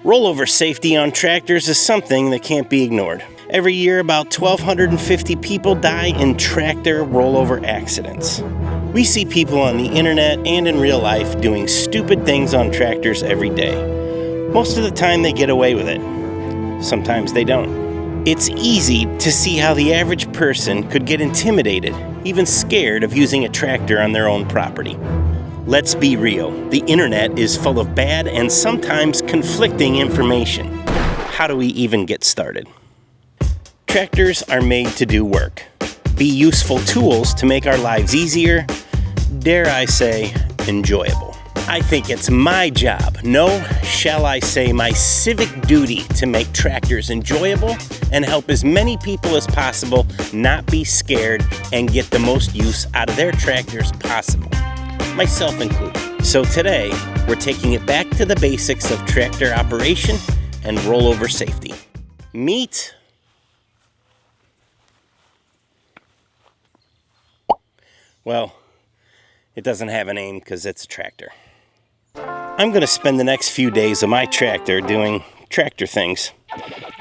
Rollover safety on tractors is something that can't be ignored. Every year, about 1,250 people die in tractor rollover accidents. We see people on the internet and in real life doing stupid things on tractors every day. Most of the time they get away with it. Sometimes they don't. It's easy to see how the average person could get intimidated, even scared of using a tractor on their own property. Let's be real, the internet is full of bad and sometimes conflicting information. How do we even get started? Tractors are made to do work, be useful tools to make our lives easier, dare I say, enjoyable. I think it's my job, no, shall I say my civic duty, to make tractors enjoyable and help as many people as possible not be scared and get the most use out of their tractors possible, myself included. So today, we're taking it back to the basics of tractor operation and rollover safety. Meet well, it doesn't have a name because it's a tractor. I'm going to spend the next few days of my tractor doing tractor things.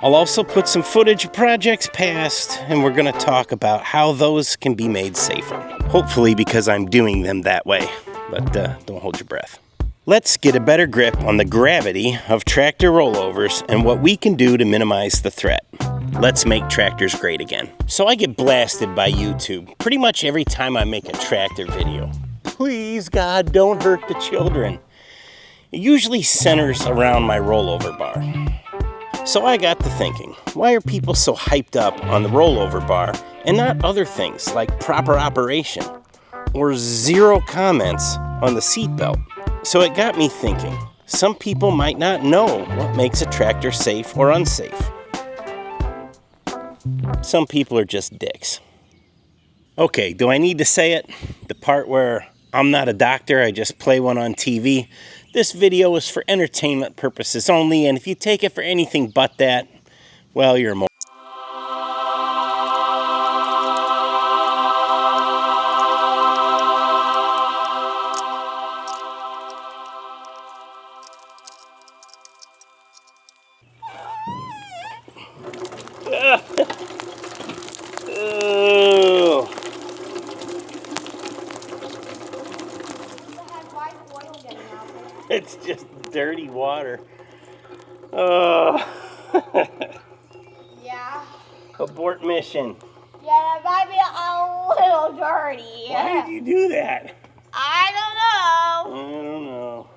I'll also put some footage of projects past, and we're going to talk about how those can be made safer. Hopefully because I'm doing them that way, but don't hold your breath. Let's get a better grip on the gravity of tractor rollovers and what we can do to minimize the threat. Let's make tractors great again. So I get blasted by YouTube pretty much every time I make a tractor video. Please, God, don't hurt the children. It usually centers around my rollover bar. So I got to thinking, why are people so hyped up on the rollover bar and not other things like proper operation or zero comments on the seatbelt? So it got me thinking, some people might not know what makes a tractor safe or unsafe. Some people are just dicks. Okay, do I need to say it? The part where I'm not a doctor, I just play one on TV. This video is for entertainment purposes only, and if you take it for anything but that, well, you're a moron. Oh. It's just dirty water. Oh. Yeah. Abort mission. Yeah, that might be a little dirty. Why did you do that? I don't know. I don't know.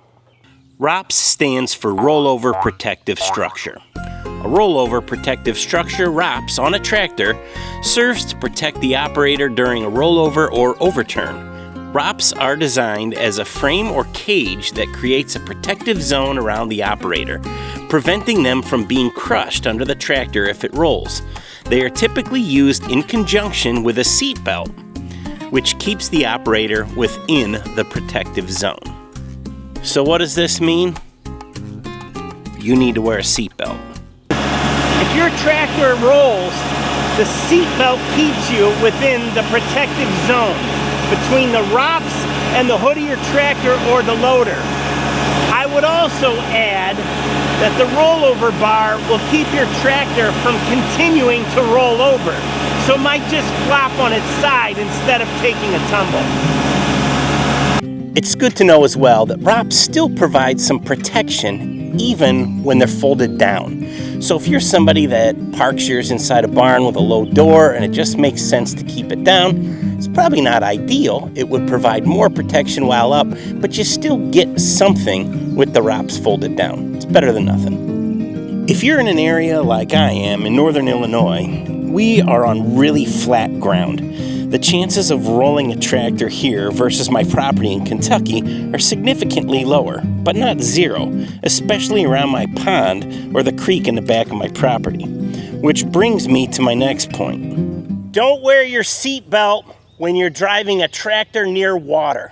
ROPS stands for Rollover Protective Structure. A rollover protective structure, ROPS, on a tractor serves to protect the operator during a rollover or overturn. ROPS are designed as a frame or cage that creates a protective zone around the operator, preventing them from being crushed under the tractor if it rolls. They are typically used in conjunction with a seatbelt, which keeps the operator within the protective zone. So what does this mean? You need to wear a seatbelt. If your tractor rolls, the seatbelt keeps you within the protective zone between the ROPS and the hood of your tractor or the loader. I would also add that the rollover bar will keep your tractor from continuing to roll over, so it might just flop on its side instead of taking a tumble. It's good to know as well that ROPS still provide some protection even when they're folded down. So if you're somebody that parks yours inside a barn with a low door and it just makes sense to keep it down, it's probably not ideal. It would provide more protection while up, but you still get something with the ROPS folded down. It's better than nothing. If you're in an area like I am in northern Illinois, we are on really flat ground. The chances of rolling a tractor here versus my property in Kentucky are significantly lower, but not zero, especially around my pond or the creek in the back of my property. Which brings me to my next point. Don't wear your seatbelt when you're driving a tractor near water.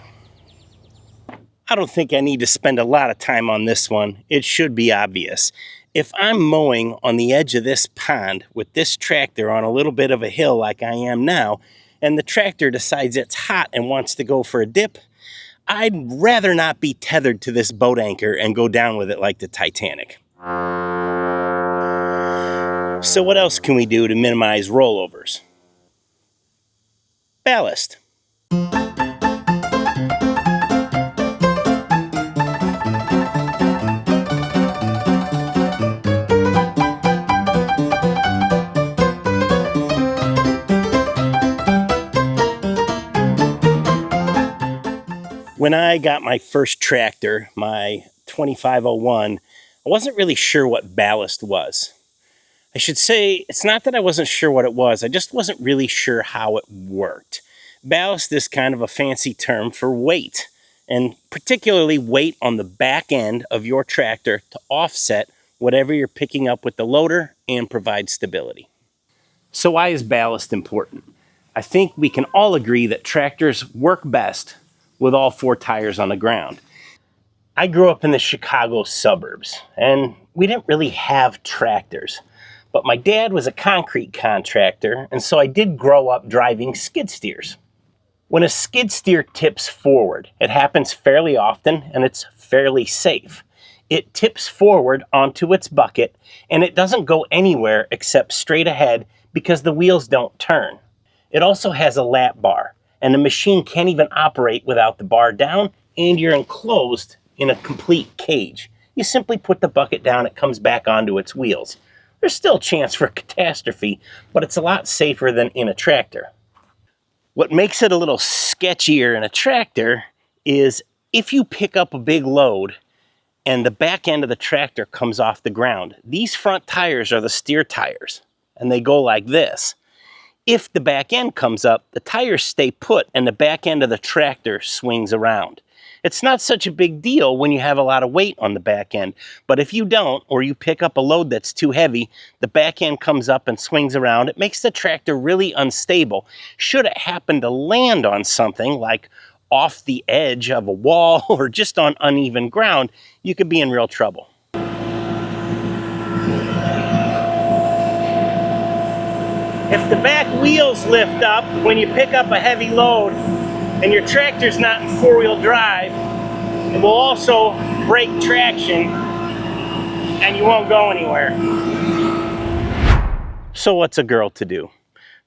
I don't think I need to spend a lot of time on this one. It should be obvious. If I'm mowing on the edge of this pond with this tractor on a little bit of a hill like I am now, and the tractor decides it's hot and wants to go for a dip, I'd rather not be tethered to this boat anchor and go down with it like the Titanic. So what else can we do to minimize rollovers? Ballast. When I got my first tractor, my 2501, I wasn't really sure what ballast was. I should say, it's not that I wasn't sure what it was, I just wasn't really sure how it worked. Ballast is kind of a fancy term for weight, and particularly weight on the back end of your tractor to offset whatever you're picking up with the loader and provide stability. So why is ballast important? I think we can all agree that tractors work best with all four tires on the ground. I grew up in the Chicago suburbs, and we didn't really have tractors. But my dad was a concrete contractor, and so I did grow up driving skid steers. When a skid steer tips forward, it happens fairly often, and it's fairly safe. It tips forward onto its bucket, and it doesn't go anywhere except straight ahead because the wheels don't turn. It also has a lap bar, and the machine can't even operate without the bar down, and you're enclosed in a complete cage. You simply put the bucket down, it comes back onto its wheels. There's still a chance for catastrophe, but it's a lot safer than in a tractor. What makes it a little sketchier in a tractor is if you pick up a big load and the back end of the tractor comes off the ground, these front tires are the steer tires, and they go like this. If the back end comes up, the tires stay put and the back end of the tractor swings around. It's not such a big deal when you have a lot of weight on the back end, but if you don't, or you pick up a load that's too heavy, the back end comes up and swings around. It makes the tractor really unstable. Should it happen to land on something like off the edge of a wall or just on uneven ground, you could be in real trouble. If the back wheels lift up when you pick up a heavy load and your tractor's not in four-wheel drive, it will also break traction and you won't go anywhere. So what's a girl to do?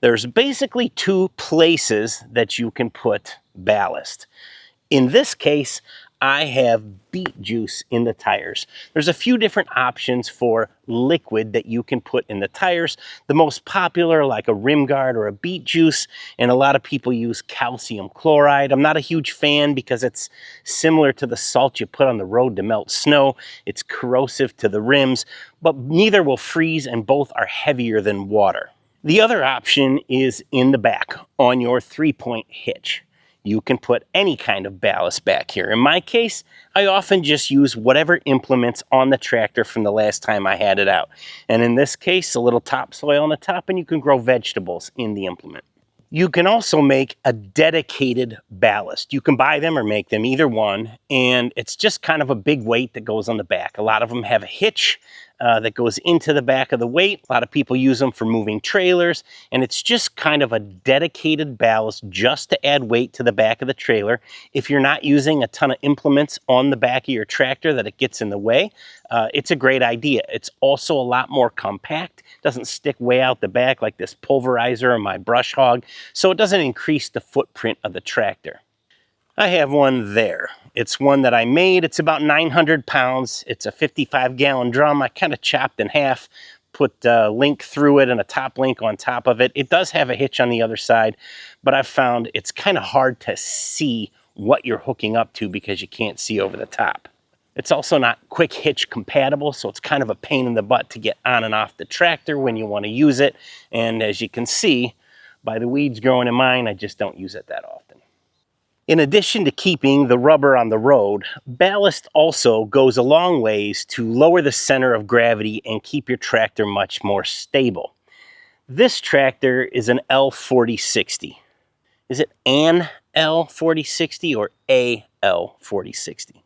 There's basically two places that you can put ballast. In this case, I have beet juice in the tires. There's a few different options for liquid that you can put in the tires. The most popular, like a rim guard or a beet juice, and a lot of people use calcium chloride. I'm not a huge fan because it's similar to the salt you put on the road to melt snow. It's corrosive to the rims, but neither will freeze and both are heavier than water. The other option is in the back on your three-point hitch. You can put any kind of ballast back here. In my case, I often just use whatever implements on the tractor from the last time I had it out. And in this case, a little topsoil on the top, and you can grow vegetables in the implement. You can also make a dedicated ballast. You can buy them or make them, either one, and it's just kind of a big weight that goes on the back. A lot of them have a hitch that goes into the back of the weight. A lot of people use them for moving trailers, and it's just kind of a dedicated ballast just to add weight to the back of the trailer. If you're not using a ton of implements on the back of your tractor that it gets in the way, it's a great idea. It's also a lot more compact. It doesn't stick way out the back like this pulverizer or my brush hog, so it doesn't increase the footprint of the tractor. I have one there. It's one that I made. It's about 900 pounds. It's a 55-gallon drum. I kind of chopped in half, put a link through it and a top link on top of it. It does have a hitch on the other side, but I've found it's kind of hard to see what you're hooking up to because you can't see over the top. It's also not quick hitch compatible, so it's kind of a pain in the butt to get on and off the tractor when you want to use it. And as you can see, by the weeds growing in mine, I just don't use it that often. In addition to keeping the rubber on the road, ballast also goes a long ways to lower the center of gravity and keep your tractor much more stable. This tractor is an L4060. Is it an L4060 or a L4060?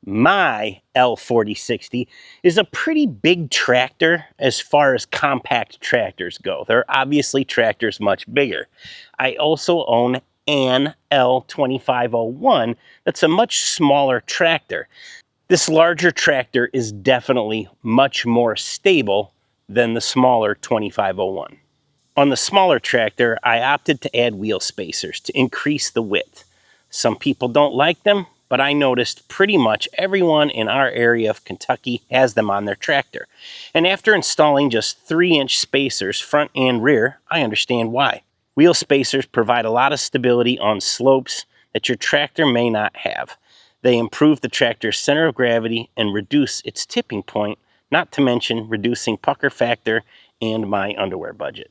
My L4060 is a pretty big tractor as far as compact tractors go. There are obviously tractors much bigger. I also own an L2501 that's a much smaller tractor. This larger tractor is definitely much more stable than the smaller 2501. On the smaller tractor, I opted to add wheel spacers to increase the width. Some people don't like them, but I noticed pretty much everyone in our area of Kentucky has them on their tractor. And after installing just 3-inch spacers front and rear, I understand why. Wheel spacers provide a lot of stability on slopes that your tractor may not have. They improve the tractor's center of gravity and reduce its tipping point, not to mention reducing pucker factor and my underwear budget.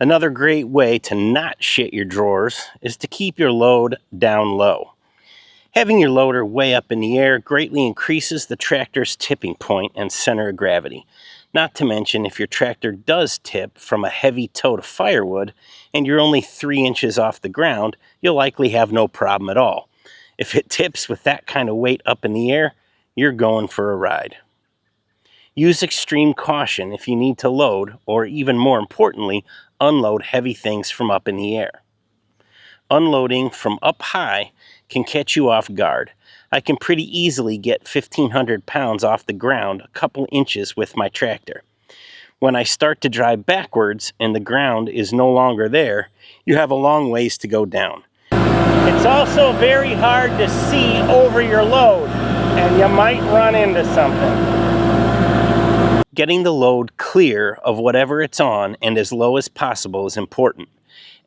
Another great way to not shit your drawers is to keep your load down low. Having your loader way up in the air greatly increases the tractor's tipping point and center of gravity. Not to mention, if your tractor does tip from a heavy tote of firewood and you're only 3 inches off the ground, you'll likely have no problem at all. If it tips with that kind of weight up in the air, you're going for a ride. Use extreme caution if you need to load, or even more importantly, unload heavy things from up in the air. Unloading from up high can catch you off guard. I can pretty easily get 1,500 pounds off the ground a couple inches with my tractor. When I start to drive backwards and the ground is no longer there, you have a long ways to go down. It's also very hard to see over your load, and you might run into something. Getting the load clear of whatever it's on and as low as possible is important.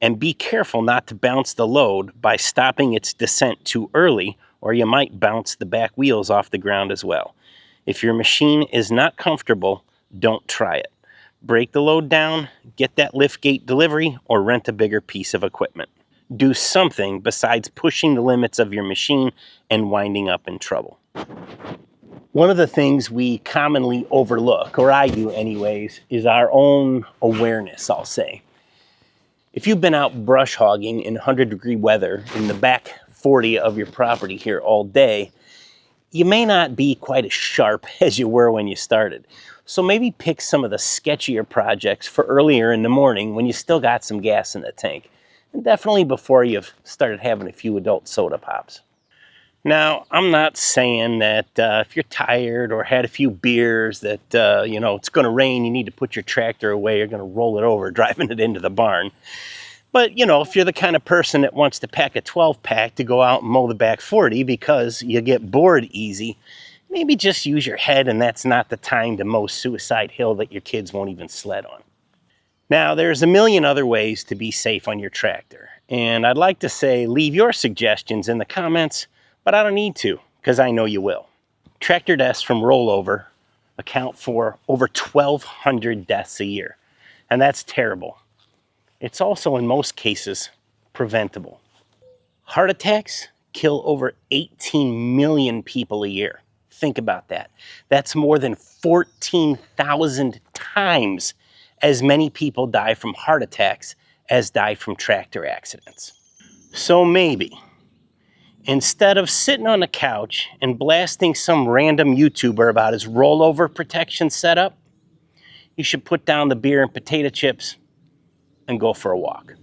And be careful not to bounce the load by stopping its descent too early, or you might bounce the back wheels off the ground as well. If your machine is not comfortable, don't try it. Break the load down, get that liftgate delivery, or rent a bigger piece of equipment. Do something besides pushing the limits of your machine and winding up in trouble. One of the things we commonly overlook, or I do anyways, is our own awareness, I'll say. If you've been out brush hogging in 100-degree weather in the back 40 of your property here all day, you may not be quite as sharp as you were when you started. So maybe pick some of the sketchier projects for earlier in the morning when you still got some gas in the tank. And definitely before you've started having a few adult soda pops. Now, I'm not saying that if you're tired or had a few beers that, it's going to rain, you need to put your tractor away, you're going to roll it over, driving it into the barn. But, if you're the kind of person that wants to pack a 12-pack to go out and mow the back 40 because you get bored easy, maybe just use your head, and that's not the time to mow Suicide Hill that your kids won't even sled on. Now, there's a million other ways to be safe on your tractor. And I'd like to say leave your suggestions in the comments, but I don't need to, because I know you will. Tractor deaths from rollover account for over 1,200 deaths a year, and that's terrible. It's also, in most cases, preventable. Heart attacks kill over 18 million people a year. Think about that. That's more than 14,000 times as many people die from heart attacks as die from tractor accidents. So maybe, instead of sitting on the couch and blasting some random YouTuber about his rollover protection setup, you should put down the beer and potato chips and go for a walk.